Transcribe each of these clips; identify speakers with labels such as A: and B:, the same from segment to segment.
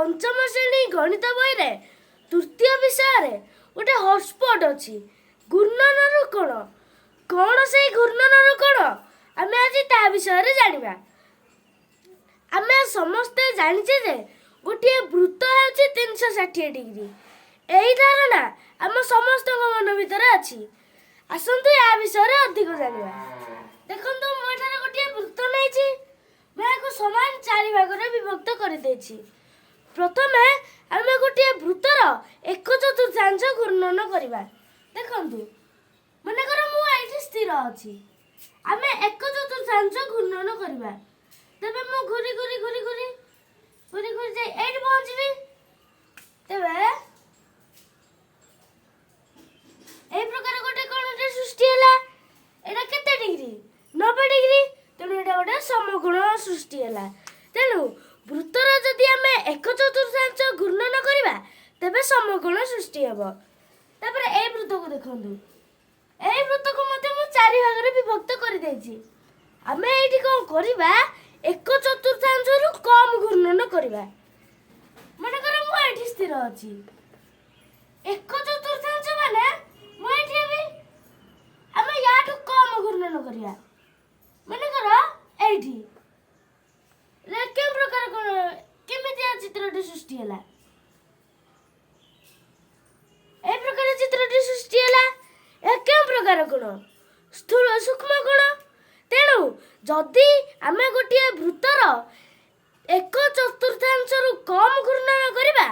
A: पंचम श्रेणी गणित बही रे तृतीय विषय रे गोटे हॉटस्पॉट अच्छी घूर्णन कौन कौन से घूर्णन कौन आम आज ता विषय जाना आम समस्ते जाचे जे गोटे वृत्त हूँ 360 डिग्री यही धारणा आम समस्त मन भर अच्छी आसतु या विषय अधिक जाना देखो मुझे गोटे वृत्त नहीं मैं समान 4 भाग में विभक्त कर प्रथम आम गोटे वृत्तर 1/4 घूर्णन करवा देखु मनकर मुझे स्थिर अच्छी आम 1/4 घूर्णन करवा तेरे मु घूरी घूरी घूरी घूरी घूरी घूरी जाए एट पहुँचबी तेरे ए प्रकार गोटे कोणटे सृष्टि हैला एटा केते डिग्री 90 डिग्री तेणु एटा गोटे समकोण सृष्टि हैला तेणु वृत्तर जदि आमे 1/4 घूर्णन करबा तेबे समकोण सृष्टि हेबो तापर ए वृत्त को देखंतु ए वृत्त को मते मु 4 भाग रे विभक्त कर देछि आमे एठी कोन करबा 1/4 रु कम घूर्णन करबा मन कर मु एठी स्थिर अछि 1/4 माने मु एठी भी आमे याठू कम घूर्णन करिया मन कर एठी रे के प्रकार कोन केमितिया चित्रटी सृष्टि हैला ए प्रकार चित्रटी सृष्टि हैला ए के प्रकार कोन स्थूल सूक्ष्म कोण तेणु जदि आमे गोटे वृत्तर 1/4 रु कम घूर्णन करबा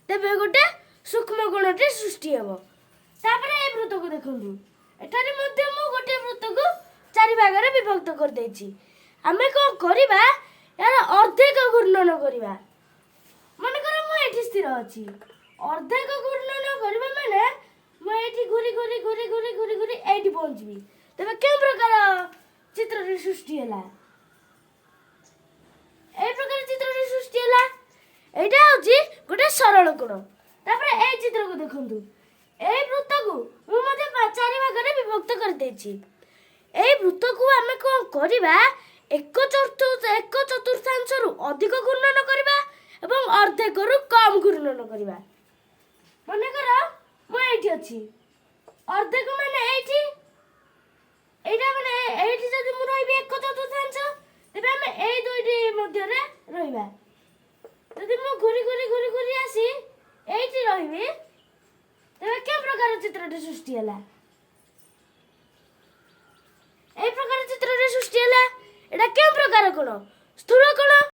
A: तेबे गोटे सूक्ष्म कोणटी सृष्टि हेबो तापर ए वृत्त को देखंतु एठारे मध्य मु गोटे वृत्त को 4 भाग रे विभक्त कर देछि आमे कोन करबा यार अर्धेक घूर्णन करबा मन कर मु एठी स्थिर अछि अर्धेक घूर्णन करबा माने मु एठी घुरी घुरी घुरी घुरी घुरी घुरी एठी पहुंचबी तबे के प्रकार चित्रटी सृष्टि हैला ए प्रकार चित्रटी सृष्टि हैला एटा होची गोटे सरल कोण तापर ए चित्र को देखंतु ए वृत्त को मु मते 4 भाग रे विभक्त कर देछि ए वृत्त को आमे कोन करबा 1/4 रु अधिक घूर्णन करबा एवं अर्धेक रु कम घूर्णन करबा मने कर मु एठी अछि अर्धेक माने एठी एटा माने एठी जदि मु रहबी 1/4 तेबे हम एई दुइटी मध्य रे रहबा जदि मु घुरी घुरी घुरी घुरी आसी एठी रहबी तेबे के प्रकार चित्रटी सृष्टि हैला ए प्रकार चित्रटी सृष्टि हैला एटा के प्रकार कोन स्थूल कोण